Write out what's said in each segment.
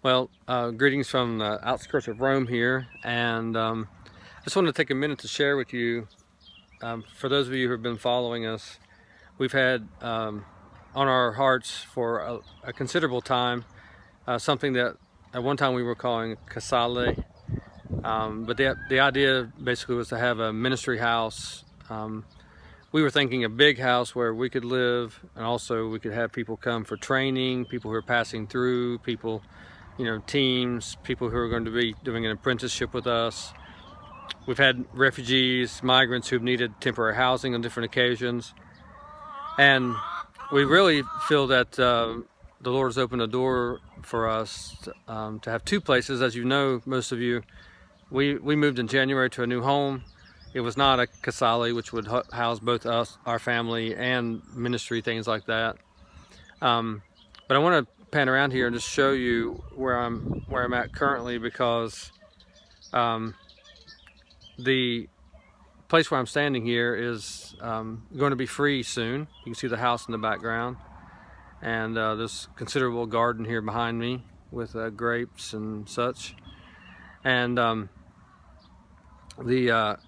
Greetings from the outskirts of Rome here, and I just wanted to take a minute to share with you, for those of you who have been following us, we've had on our hearts for a considerable time something that at one time we were calling CASALE, but the idea basically was to have a ministry house. We were thinking a big house where we could live, and also we could have people come for training, people who are passing through, people, teams, people who are going to be doing an apprenticeship with us. We've had refugees, migrants who've needed temporary housing on different occasions. And we really feel that the Lord has opened a door for us to have two places. As you know, most of you, we moved in January to a new home. It was not a CASALE, which would house both us, our family, and ministry, things like that. But I want to pan around here and just show you where I'm at currently, because the place where I'm standing here is going to be free soon. You can see the house in the background, and there's considerable garden here behind me with grapes and such. And the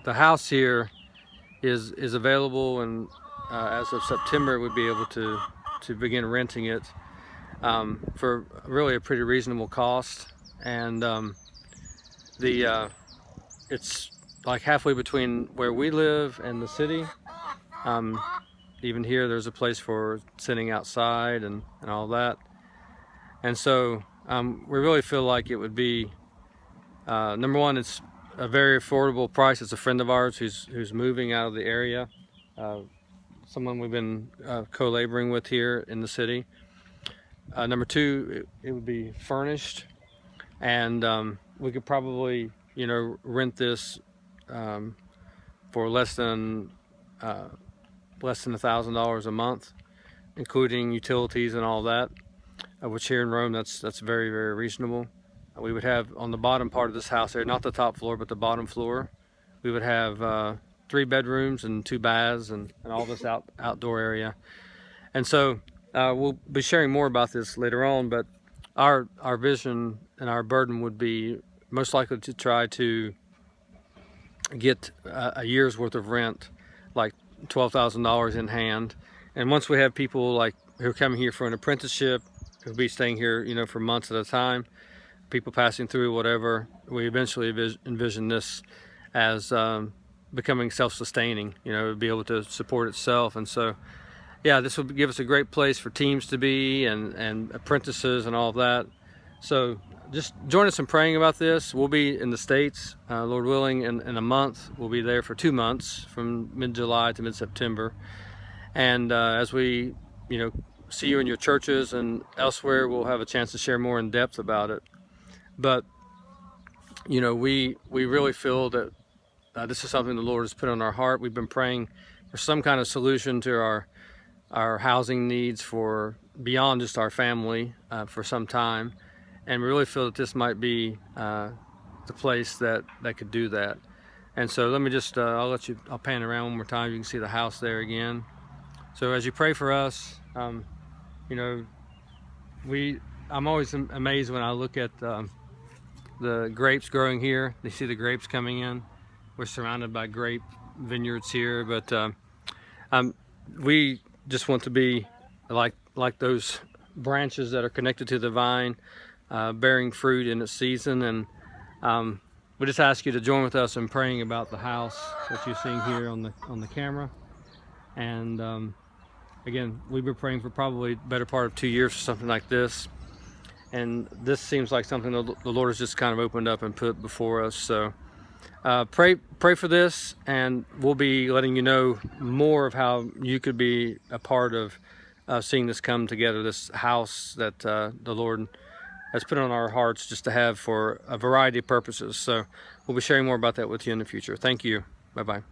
house here is available, and as of September we'd be able to begin renting it for really a pretty reasonable cost. And it's like halfway between where we live and the city. Even here there's a place for sitting outside and all that. And so we really feel like it would be, number one, it's a very affordable price. It's a friend of ours who's moving out of the area, someone we've been co-laboring with here in the city. Number two, it would be furnished, and we could probably rent this for less than $1,000 a month, including utilities and all that, which here in Rome that's very, very reasonable. We would have on the bottom part of this house there, not the top floor but the bottom floor, we would have 3 bedrooms and 2 baths and all this outdoor area. And so we'll be sharing more about this later on, but our vision and our burden would be most likely to try to get a year's worth of rent, like $12,000 in hand. And once we have people like who are coming here for an apprenticeship, who'll be staying here for months at a time, people passing through, whatever, we eventually envision this as becoming self-sustaining, be able to support itself. And so yeah, this will give us a great place for teams to be, and apprentices and all of that. So just join us in praying about this. We'll be in the States, Lord willing, in a month. We'll be there for 2 months, from mid-July to mid-September. And as we see you in your churches and elsewhere, we'll have a chance to share more in depth about it. But we really feel that this is something the Lord has put on our heart. We've been praying for some kind of solution to our housing needs for beyond just our family for some time, and we really feel that this might be the place that could do that. And so let me just I'll pan around one more time. You can see the house there again. So as you pray for us, I'm always amazed when I look at the grapes growing here. You see the grapes coming in. We're surrounded by grape vineyards here, but we just want to be like those branches that are connected to the vine, bearing fruit in its season. And we just ask you to join with us in praying about the house that you're seeing here on the camera. And again, we've been praying for probably the better part of 2 years for something like this, and this seems like something the Lord has just kind of opened up and put before us. So pray for this, and we'll be letting you know more of how you could be a part of seeing this come together, this house that the Lord has put on our hearts just to have for a variety of purposes. So we'll be sharing more about that with you in the future. Thank you. Bye-bye.